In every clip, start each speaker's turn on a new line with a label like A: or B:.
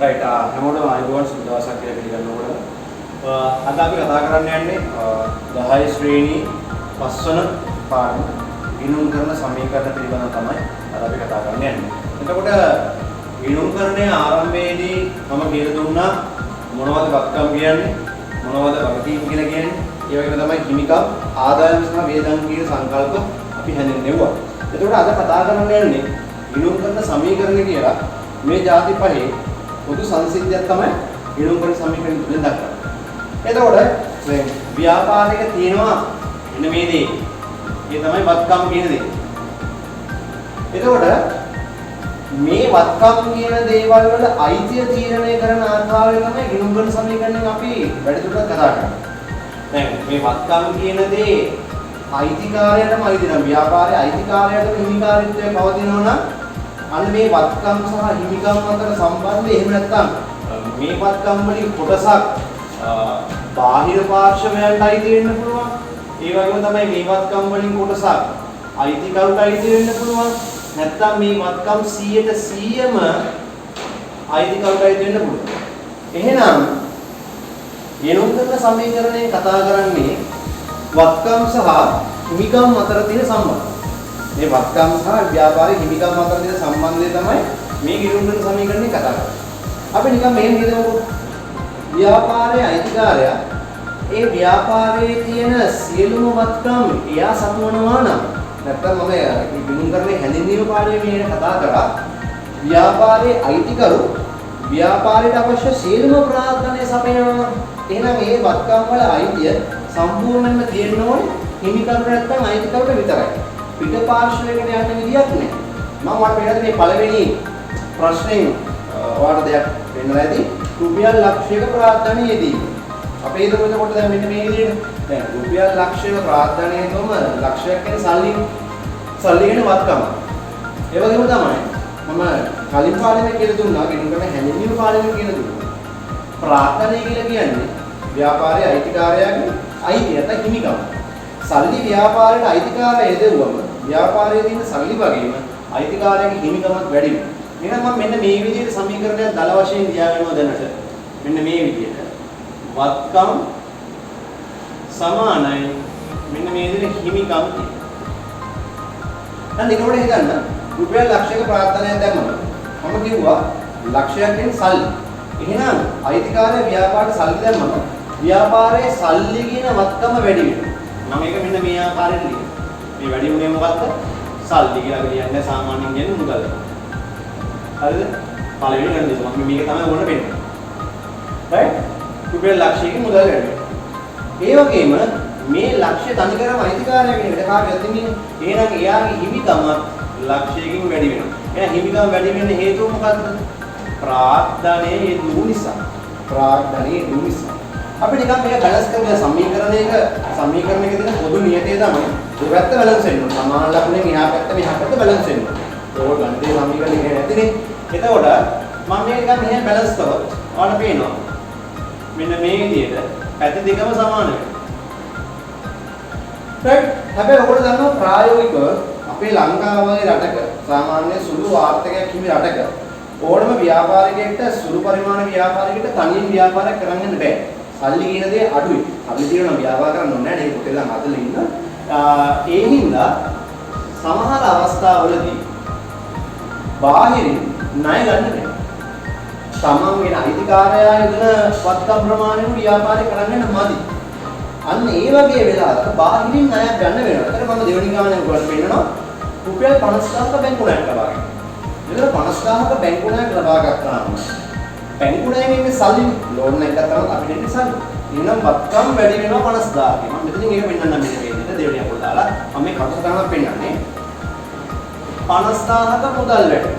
A: Right හැමෝටම ආයුබෝවන් සුබ දවසක් කියලා පිළිගන්නකොට අද අපි කතා කරන්න යන්නේ 10 ශ්‍රේණී 5 වන පාඩම ගිණුම් කරන සමීකරණ පිළිබඳව තමයි අද අපි කතා කරන්න යන්නේ. එතකොට ගිණුම් කරණයේ ආරම්භයේදී මම කියලා දුන්නා මොනවද වත්කම් කියන්නේ මොනවද වගකීම් කියලා කියන්නේ. ඒ වගේම තමයි හිමිකම් ආදායම් සහ වේදන් කියන සංකල්ප අපි හැඳින්වෙව්වා. එතකොට අද කතා කරන්න යන්නේ ගිණුම් කරන සමීකරණ කියලා මේ ಜಾති පහේ පොදු සංසිද්ධියක් තමයි ගිණුම් කරන සමීකරණ තුලින් දක්වන්නේ. එතකොට මේ ව්‍යාපාරික තියෙනවා මෙන්න මේ දේ. ඒ තමයි වත්කම් කියන දේ. එතකොට මේ වත්කම් කියන දේවල් වල අයිතිය තීරණය කරන ආකාරය තමයි ගිණුම් කරන සමීකරණයෙන් අපි වැඩිදුරටත් කතා කරන්නේ. දැන් මේ වත්කම් කියන දේ අයිතිකාරයටම අයිති නම් ව්‍යාපාරයේ අයිතිකාරයටම හිමිකාරීත්වය පවතිනවා නම් අන්න මේ වත්කම් සහ හිමිකම් අතර සම්බන්ධය එහෙම නැත්නම් මේ වත්කම් වලින් කොටසක් බාහිර පාර්ශවයන්ට අයිති වෙන්න පුළුවන්. ඒ වගේම තමයි මේ වත්කම් වලින් කොටසක් අයිතිකරුට අයිති වෙන්න පුළුවන්. නැත්නම් මේ වත්කම් 100%ම අයිතිකරුට අයිති වෙන්න පුළුවන්. එහෙනම් ගිණුම් කරන සමීකරණය කතා කරන්නේ වත්කම් සහ හිමිකම් අතර තියෙන සම්බන්ධය. මේ වත්කම් සහ ව්‍යාපාරික හිමිකම් අතර තියෙන සම්බන්ධය තමයි මේ ගිණුම් කරන සමීකරණේ කතා කරන්නේ. අපි නිකන් මෙහෙම හිතමුකෝ. ව්‍යාපාරයේ අයිතිකාරයා ඒ ව්‍යාපාරයේ තියෙන සියලුම වත්කම් එයා සතුවනවා නම් නැත්නම් මම ගිණුම් කරන්නේ හැඳින්වීම පාඩමේ මේ කතා කරා ව්‍යාපාරයේ අයිතිකරු ව්‍යාපාරයට අවශ්‍ය සියලුම ප්‍රාර්ථනා සපයනවා. එහෙනම් මේ වත්කම් වල අයිතිය සම්පූර්ණයෙන්ම තියෙන්න ඕනේ හිමිකරුට නැත්නම් අයිතිකරුට විතරයි. පිට පාර්ශ්වයකට යන්න විදියක් නැහැ. මම වට පෙන්නන මේ පළවෙනි ප්‍රශ්නේ ඔයාලට දෙයක් වෙන්නලා ඇති. රුපියල් ලක්ෂයක ප්‍රාර්ථනාවේදී අපේ හිතමු එතකොට දැන් මෙන්න මේ විදිහට දැන් රුපියල් ලක්ෂයක ප්‍රාර්ථනාවේදීම ලක්ෂයක් කියන්නේ සල්ලි කියන වත්කම. ඒ වගේම තමයි මම කලින් පාඩමේ කියලා දුන්නා ගිණුම් කරන හැඳින්වීම පාඩමේ කියලා දුන්නා. ප්‍රාර්ථනාව කියලා කියන්නේ ව්‍යාපාරයේ අයිතිකාරයාගේ අයිතිය නැත්නම් හිමිකම. සල්ලි ව්‍යාපාරයට අයිතිකාරය යදෙව්වම ව්‍යාපාරයේ තියෙන සල්ලි වගේම අයිතිකාරයාගේ හිමිකමත් වැඩි වෙනවා. එහෙනම් මම මෙන්න මේ විදිහට සමීකරණයක් දල වශයෙන් ලියාගන්නවා දැනට. මෙන්න මේ විදිහට. වත්කම් සමානයි මෙන්න මේ විදිහට හිමිකම් කියන. දැන් ඒකවල හිතන්න රුපියල් ලක්ෂයක ප්‍රාර්ථනාවක් දැම්මම මම කිව්වා ලක්ෂයක් කියන්නේ සල්ලි. එහෙනම් අයිතිකාරයා ව්‍යාපාරයට සල්ලි දැම්මම ව්‍යාපාරයේ සල්ලි කියන වත්කම වැඩි වෙනවා. මම මේක මෙන්න මේ ආකාරයෙන් ලියනවා. මේ වැඩි උනේ මොකද්ද? සල්ලි කියලා කියන්නේ සාමාන්‍යයෙන් කියන්නේ මුදල. හරිද? පළවෙනි ගණන් දෙක මම මේක තමයි ඕන වෙන්නේ. right? රුපියල් ලක්ෂයක මුදල් වැඩි වෙනවා. ඒ වගේම මේ ලක්ෂය තනිකරම අයිතිකාරයාගෙන වැඩ කාර්යයක් දෙන්නේ. එහෙනම් එයාගේ හිමිකම ලක්ෂයකින් වැඩි වෙනවා. එහෙනම් හිමිකම වැඩි වෙන්න හේතුව මොකද්ද? ප්‍රාර්ථනාවේ දුරු නිසා. ප්‍රාර්ථනාවේ දුරු නිසා. අපි නිකන් මේක බැලන්ස් කරන සමීකරණයක තියෙන පොදු නියතය තමයි දෙපැත්ත බැලන්ස් වෙන්න ඕන. සමාන ලකුණෙන් එහා පැත්ත මෙහා පැත්ත බැලන්ස් වෙන්න ඕන. ඒක ගණිතයේ සමීකරණයක නැතිනේ. එතකොට මම මේක නිකන් මෙහෙම බැලන්ස් කරොත් ඔයාලට පේනවා. මෙන්න මේ විදිහට පැති දෙකම සමාන වෙනවා. right? හැබැයි ඔයගොල්ලෝ දන්නවා ප්‍රායෝගිකව අපේ ලංකාව වගේ රටක සාමාන්‍ය සුළු ආර්ථිකයක් හිමි රටක ඕනම ව්‍යාපාරිකයෙක්ට සුළු පරිමාණ ව්‍යාපාරිකයෙක්ට තනියෙන් ව්යාපාරයක් කරන්න බෑ. සල්ලි කියන දේ අඩුයි. අපි කියනවා ව්‍යාපාර කරන්න ඕනේ නැහැ. ඒක පොතේ ළඟ අතල ඉන්න. ඒ හින්දා සමහර අවස්ථාවලදී බාහිරින් ණය ගන්න බෑ. තමන්ගේ අයිතිකාරයා යොදන වත්කම් ප්‍රමාණයෙන් ව්‍යාපාරය කරන්න මදි. අන්න ඒ වගේ වෙලාවක බාහිරින් ණයක් ගන්න වෙනවා. ඒකට මම දෙවෙනි ගානේ ඔයගොල්ලන්ට පෙන්නනවා රුපියල් 50000ක බැංකු ණයක් ලබා ගන්න. මෙතන 50000ක බැංකු ණයක් ලබා ගත්තාම බැංකු ණයෙන් ඉන්නේ සල්ලි ලෝන් එකක් ගත්තම අපිට එන්නේ සල්ලි. එහෙනම් වත්කම් වැඩි වෙනවා 50000ක. මම මෙතනින් ඒක පෙන්නන්නම් මෙන්න මේ විදිහට දෙවෙනි අකුර දාලා මම මේ කටු ගණනක් පෙන්නන්නේ 50000ක මුදල් වැඩි.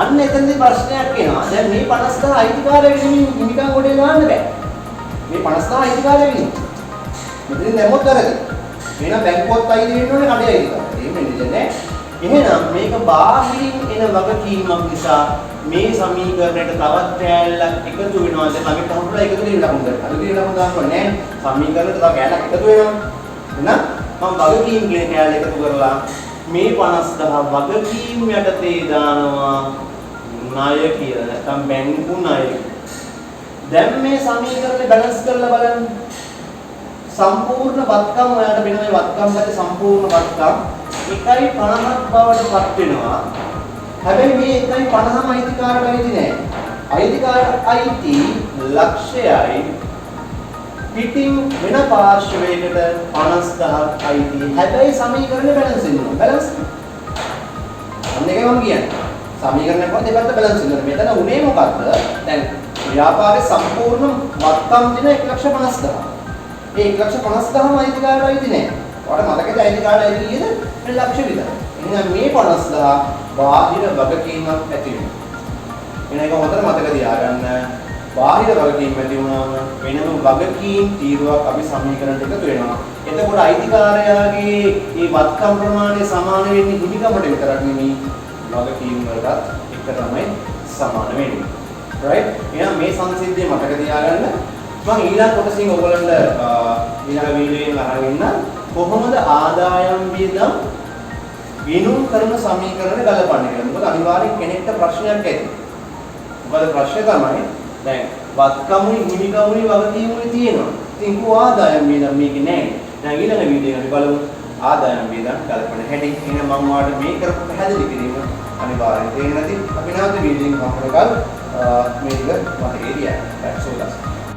A: අන්න එතනදී ප්‍රශ්නයක් එනවා. දැන් මේ 50000 අයිතිකාරයෙක් හිමිකම් කොටේ දාන්න බෑ. මේ 50000 අයිතිකාරයෙක් නෙමෙයි. මෙතනින් දැම්මොත් වැරදි. එහෙනම් බැංකුවත් අයිති වෙන්න ඕනේ කඩේ අයිතිකාරය. එහෙම නෙන්නේ නෑ. එහෙනම් මේක බාහිරින් එන වගකීමක් නිසා මේ සමීකරණයට තවත් කෑල්ලක් එකතු වෙනවා. දැන් ළඟට හම්බුලා එකතු වෙන ලකුණු ගන්න. අර කියන ලකුණු දාන්න ඕනේ නෑ. සමීකරණයට තව කෑල්ලක් එකතු වෙනවා. එහෙනම් මම වගකීම් කියන කෑල්ල එකතු කරලා මේ 50000 වගකීම් යටතේ දානවා ණය කියලා නැත්නම් බැංකු ණය. දැන් මේ සමීකරණය බැලන්ස් කරලා බලන්න. සම්පූර්ණ වත්කම් ඔයාලට වෙන මේ වත්කම් ගත්තේ සම්පූර්ණ වත්කම් 1.50ක් බවට පත් වෙනවා. හැබැයි මේ 1.50ම අයිතිකාරට අයිති නෑ. අයිතිකාරට අයිති ලක්ෂයයි පිටින් වෙන පාර්ශවයකට 50000ක් අයිති. හැබැයි සමීකරණය බැලන්ස් වෙනවා. බැලන්ස්. අන්න එකයි මම කියන්නේ. සමීකරණයක් වල දෙපැත්ත බැලන්ස් වෙනවා. මෙතන උනේ මොකද්ද? දැන් ව්‍යාපාරයේ සම්පූර්ණ වත්කම් දින 1,50,000. ඒ 1,50,000ම අයිතිකාරට අයිති නෑ. ඔයාලට මතකද අයිතිකාරට අයිති කීයද? 1 ලක්ෂ විතර. එහෙනම් මේ 50,000 බාහිර වගකීමක් ඇති වෙනවා. එන එක හොඳට මතක තියාගන්න. බාහිර වගකීම් ඇති වුණාම වෙනම වගකීම් තීරුවක් අපි සමීකරණයට එකතු වෙනවා. එතකොට අයිතිකාරයාගේ මේ වත්කම් ප්‍රමාණය සමාන වෙන්නේ හිමිකමට විතරක් නෙමෙයි වගකීම් වලටත් එක තමයි සමාන වෙන්නේ. right? එහෙනම් මේ සංසිද්ධිය මතක තියාගන්න. මම ඊළඟ කොටසින් ඔයගොල්ලන්ට ඊළඟ වීඩියෝ එකෙන් අරගෙන ඉන්න කොහොමද ආදායම් වියදම් විනුම් කරන සමීකරණ ගලපන්නේ කියලා. මොකද අනිවාර්යෙන් කෙනෙක්ට ප්‍රශ්නයක් ඇති. මොකද ප්‍රශ්නේ තමයි දැන් වත්කමුයි හිමිකමුයි වගකීමුයි තියෙනවා. ඉතින් කො ආදායම් වියදම් මේකේ නැහැ. දැන් ඊළඟ වීඩියෝ එකේ බලමු ආදායම් වියදම් ගලපන හැටි. එහෙනම් මම ඔයාලට මේ කරපු පැහැදිලි කිරීම අනිවාර්යෙන් තේරෙන්නේ නැති. අපි නැවත වීඩියෝ එකක් හම්බ කරගන්න මේක මතකේ තියාගන්න.